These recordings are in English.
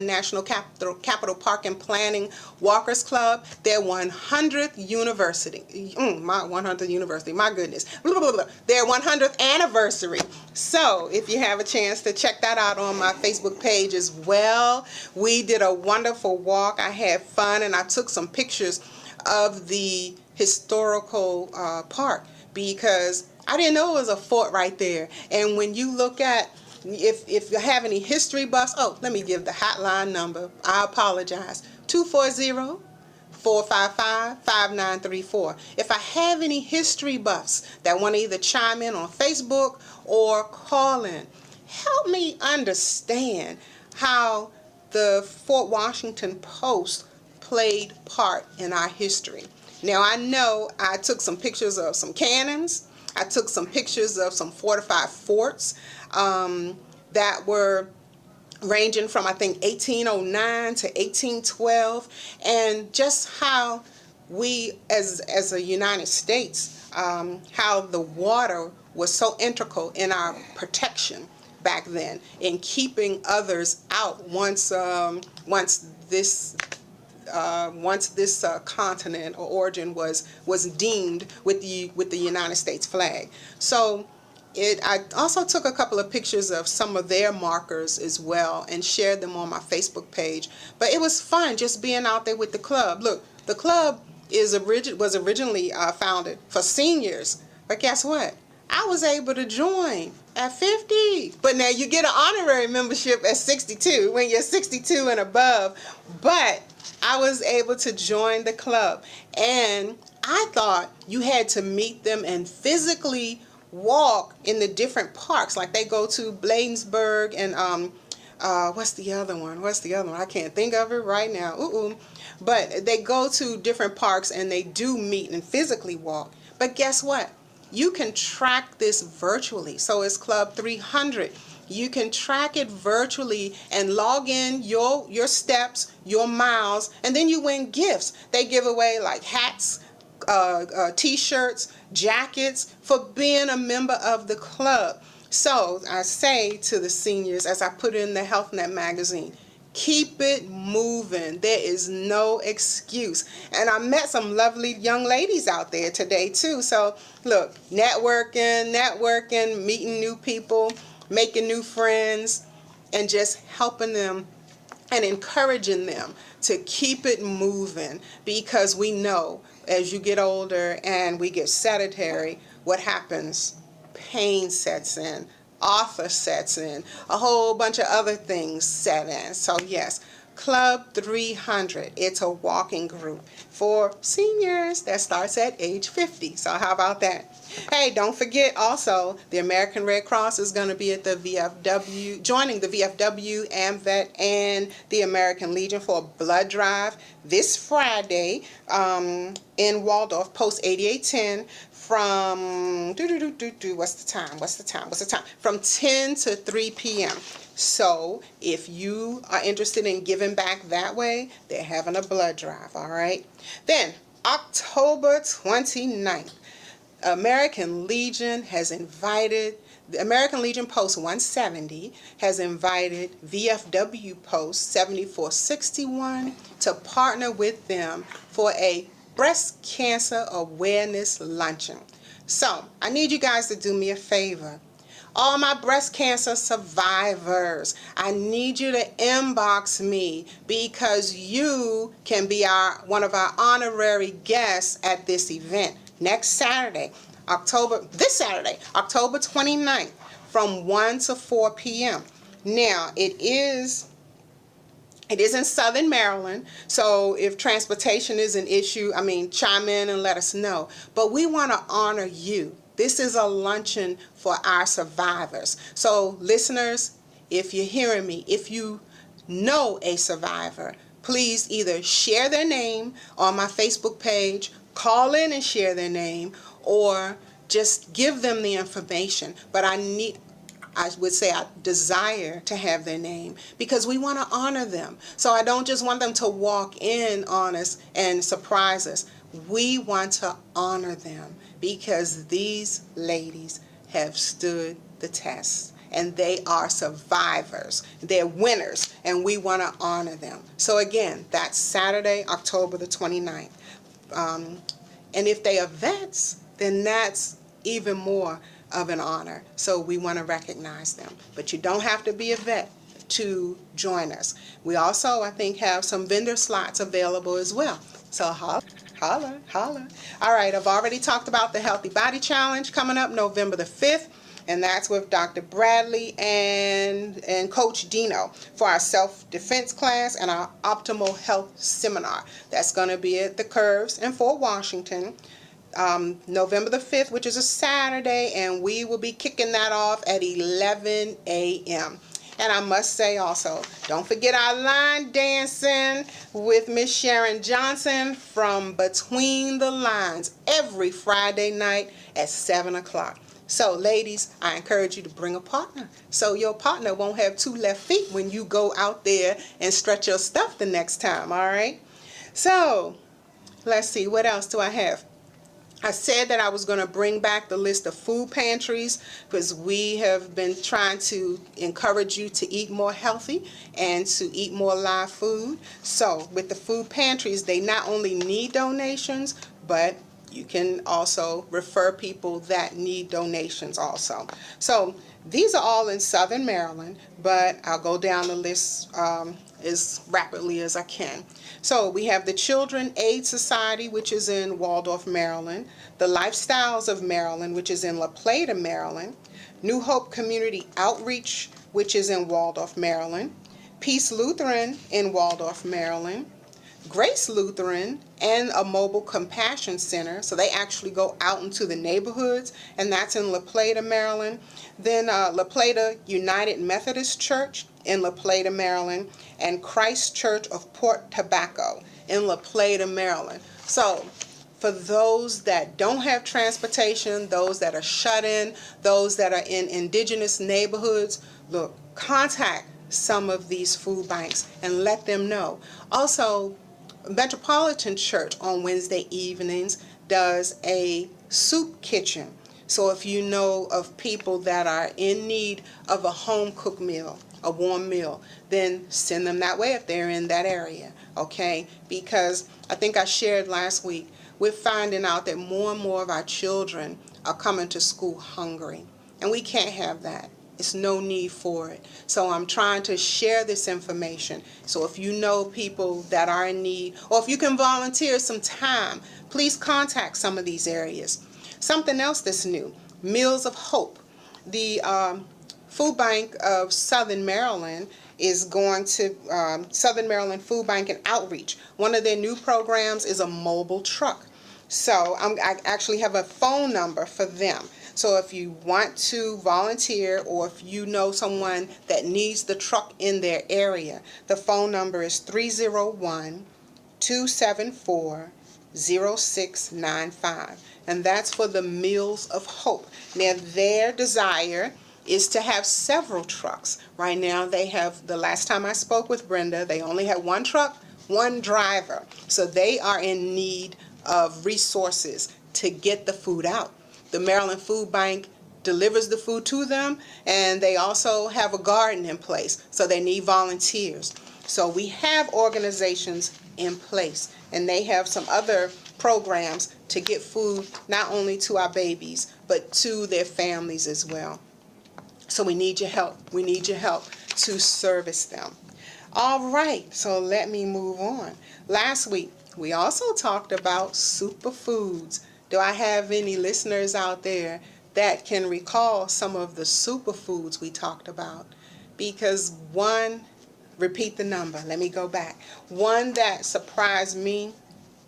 National Capital Park and Planning Walkers Club, their 100th university. My 100th university, my goodness. Blah, blah, blah. Their 100th anniversary. So if you have a chance to check that out on my Facebook page as well. We did a wonderful walk. I had fun, and I took some pictures of the historical park because I didn't know it was a fort right there. And when you look at, if you have any history buffs, oh, let me give the hotline number. I apologize. 240-455-5934. If I have any history buffs that want to either chime in on Facebook or call in, help me understand how the Fort Washington Post played part in our history. Now, I know I took some pictures of some cannons. I took some pictures of some fortified forts that were ranging from, I think, 1809 to 1812, and just how we, as a United States, how the water was so integral in our protection back then, in keeping others out once this continent or origin was deemed with the United States flag. So I also took a couple of pictures of some of their markers as well and shared them on my Facebook page. But it was fun just being out there with the club. Look, the club was originally founded for seniors, but guess what? I was able to join at 50. But now you get an honorary membership at 62 when you're 62 and above. But I was able to join the club, and I thought you had to meet them and physically walk in the different parks. Like they go to Bladensburg and what's the other one? I can't think of it right now. But they go to different parks and they do meet and physically walk. But guess what? You can track this virtually. So it's Club 300. You can track it virtually and log in your steps, your miles, and then you win gifts. They give away like hats, t-shirts, jackets for being a member of the club. So I say to the seniors, as I put in the Health Net magazine, keep it moving. There is no excuse. And I met some lovely young ladies out there today too. So look, networking, meeting new people, making new friends, and just helping them and encouraging them to keep it moving, because we know as you get older and we get sedentary, what happens? Pain sets in, author sets in, a whole bunch of other things set in. So yes, Club 300, it's a walking group for seniors that starts at age 50. So how about that? Hey, don't forget also, the American Red Cross is going to be at the VFW, joining the VFW, AMVET, and the American Legion for a blood drive this Friday in Waldorf, Post 8810, from what's the time? From 10 to 3 p.m. So if you are interested in giving back that way, they're having a blood drive, all right? Then October 29th, American Legion has invited, the American Legion Post 170 has invited VFW Post 7461 to partner with them for a breast cancer awareness luncheon. So I need you guys to do me a favor. All my breast cancer survivors, I need you to inbox me, because you can be one of our honorary guests at this event next Saturday, October 29th, from 1 to 4 p.m. Now, it is in Southern Maryland, so if transportation is an issue, chime in and let us know. But we want to honor you. This is a luncheon for our survivors. So listeners, if you're hearing me, if you know a survivor, please either share their name on my Facebook page, call in and share their name, or just give them the information. But I desire to have their name, because we want to honor them. So I don't just want them to walk in on us and surprise us. We want to honor them, because these ladies have stood the test. and they are survivors. They're winners, and we want to honor them. So again, that's Saturday, October the 29th. And if they are vets, then that's even more of an honor. So we want to recognize them. But you don't have to be a vet to join us. We also, I think, have some vendor slots available as well. So holla. All right, I've already talked about the Healthy Body Challenge coming up November the 5th. And that's with Dr. Bradley and Coach Dino for our self-defense class and our optimal health seminar. That's going to be at the Curves in Fort Washington, November the 5th, which is a Saturday, and we will be kicking that off at 11 a.m. And I must say also, don't forget our line dancing with Miss Sharon Johnson from Between the Lines every Friday night at 7 o'clock. So ladies, I encourage you to bring a partner so your partner won't have two left feet when you go out there and stretch your stuff the next time, all right? So let's see, what else do I have? I said that I was going to bring back the list of food pantries because we have been trying to encourage you to eat more healthy and to eat more live food. So with the food pantries, they not only need donations, but you can also refer people that need donations also. So these are all in Southern Maryland, but I'll go down the list as rapidly as I can. So we have the Children Aid Society, which is in Waldorf, Maryland. The Lifestyles of Maryland, which is in La Plata, Maryland. New Hope Community Outreach, which is in Waldorf, Maryland. Peace Lutheran in Waldorf, Maryland. Grace Lutheran and a mobile compassion center, so they actually go out into the neighborhoods, and that's in La Plata, Maryland. Then La Plata United Methodist Church in La Plata, Maryland, and Christ Church of Port Tobacco in La Plata, Maryland. So for those that don't have transportation, those that are shut in, those that are in indigenous neighborhoods, look, contact some of these food banks and let them know. Also, Metropolitan Church on Wednesday evenings does a soup kitchen. So if you know of people that are in need of a home cooked meal, a warm meal, then send them that way if they're in that area, okay? Because I think I shared last week, we're finding out that more and more of our children are coming to school hungry, and we can't have that. It's no need for it. So I'm trying to share this information. So if you know people that are in need, or if you can volunteer some time, please contact some of these areas. Something else that's new, Meals of Hope. The Food Bank of Southern Maryland is going to, Southern Maryland Food Bank and Outreach. One of their new programs is a mobile truck. So I actually have a phone number for them. So if you want to volunteer, or if you know someone that needs the truck in their area, the phone number is 301-274-0695. And that's for the Meals of Hope. Now, their desire is to have several trucks. Right now they have, the last time I spoke with Brenda, they only had one truck, one driver. So they are in need of resources to get the food out. The Maryland Food Bank delivers the food to them, and they also have a garden in place, so they need volunteers. So we have organizations in place, and they have some other programs to get food not only to our babies, but to their families as well. So we need your help. We need your help to service them. All right, so let me move on. Last week, we also talked about superfoods. Do I have any listeners out there that can recall some of the superfoods we talked about? Because one, repeat the number, let me go back. One that surprised me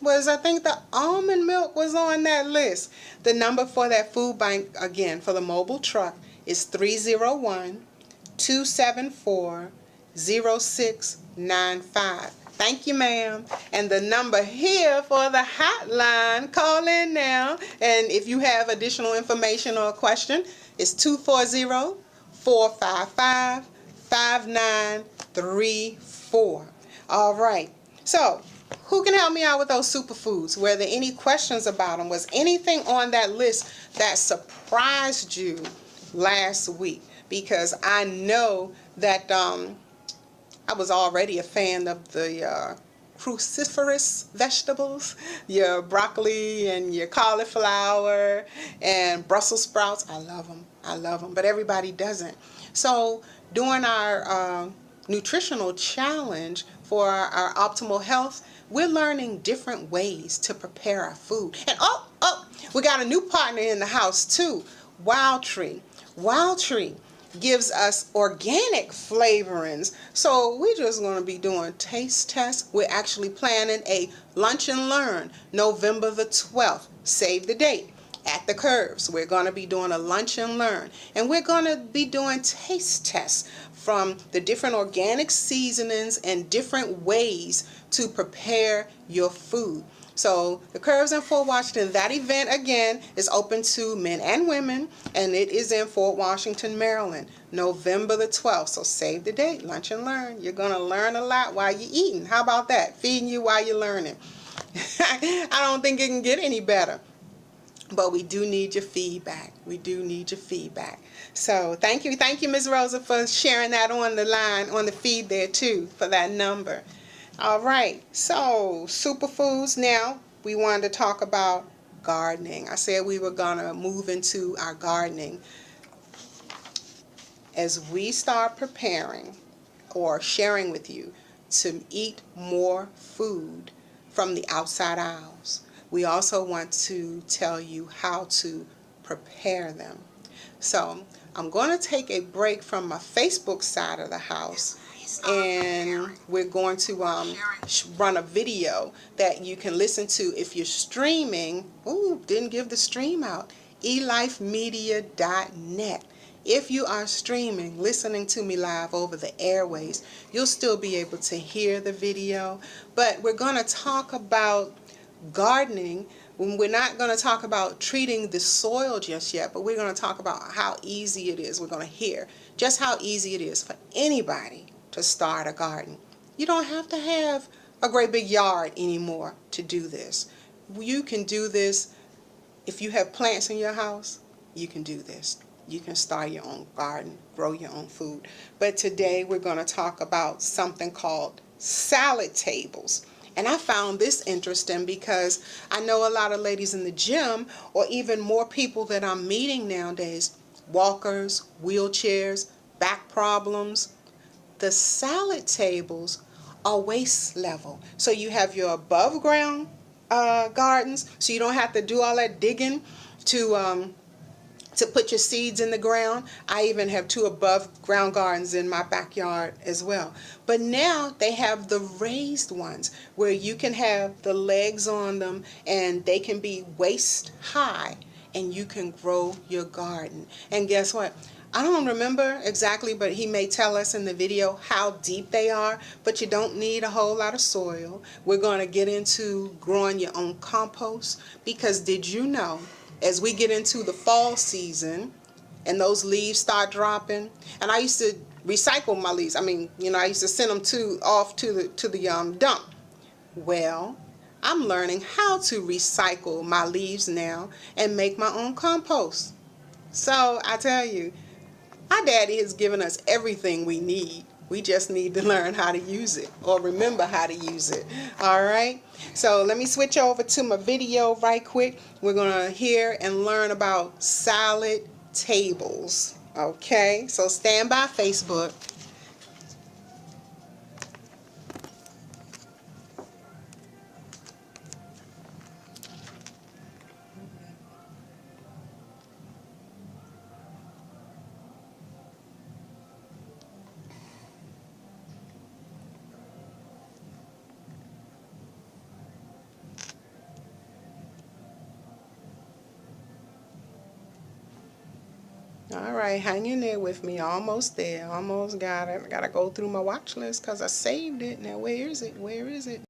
was, I think the almond milk was on that list. The number for that food bank, again, for the mobile truck is 301-274-0695. Thank you, ma'am. And the number here for the hotline, call in now. And if you have additional information or a question, it's 240-455-5934. All right. So, who can help me out with those superfoods? Were there any questions about them? Was anything on that list that surprised you last week? because I know that I was already a fan of the cruciferous vegetables, your broccoli and your cauliflower and Brussels sprouts. I love them. I love them, but everybody doesn't. So during our nutritional challenge for our optimal health, we're learning different ways to prepare our food. And we got a new partner in the house too, Wild Tree. Wild Tree gives us organic flavorings. So we're just going to be doing taste tests. We're actually planning a lunch and learn November the 12th. Save the date. At the Curves, we're going to be doing a lunch and learn, and we're going to be doing taste tests from the different organic seasonings and different ways to prepare your food. So the Curves in Fort Washington, that event again is open to men and women, and it is in Fort Washington, Maryland, November the 12th. So save the date, lunch and learn. You're going to learn a lot while you're eating. How about that? Feeding you while you're learning. I don't think it can get any better. But we do need your feedback. We do need your feedback. So thank you, Ms. Rosa, for sharing that on the line, on the feed there too, for that number. All right, so superfoods now. We wanted to talk about gardening. I said we were gonna move into our gardening. As we start preparing or sharing with you to eat more food from the outside aisles, we also want to tell you how to prepare them. So I'm going to take a break from my Facebook side of the house, and we're going to run a video that you can listen to if you're streaming. Ooh, didn't give the stream out. elifemedia.net. If you are streaming, listening to me live over the airways, you'll still be able to hear the video. But we're going to talk about gardening. We're not going to talk about treating the soil just yet, but we're going to talk about how easy it is. We're going to hear just how easy it is for anybody to start a garden. You don't have to have a great big yard anymore to do this. You can do this if you have plants in your house. You can do this. You can start your own garden, grow your own food. But today we're going to talk about something called salad tables. And I found this interesting because I know a lot of ladies in the gym, or even more people that I'm meeting nowadays, walkers, wheelchairs, back problems. The salad tables are waist level. So you have your above ground gardens, so you don't have to do all that digging to put your seeds in the ground. I even have 2 above ground gardens in my backyard as well. But now they have the raised ones where you can have the legs on them and they can be waist high, and you can grow your garden. And guess what? I don't remember exactly, but he may tell us in the video how deep they are, but you don't need a whole lot of soil. We're going to get into growing your own compost, because did you know, as we get into the fall season and those leaves start dropping, and I used to recycle my leaves. I mean, you know, I used to send them off to the dump. Well, I'm learning how to recycle my leaves now and make my own compost. So I tell you, our daddy has given us everything we need. We just need to learn how to use it, or remember how to use it. All right? So let me switch over to my video right quick. We're going to hear and learn about salad tables. Okay? So stand by, Facebook. All right, hang in there with me. Almost there. Almost got it. I got to go through my watch list because I saved it. Now, where is it? Where is it?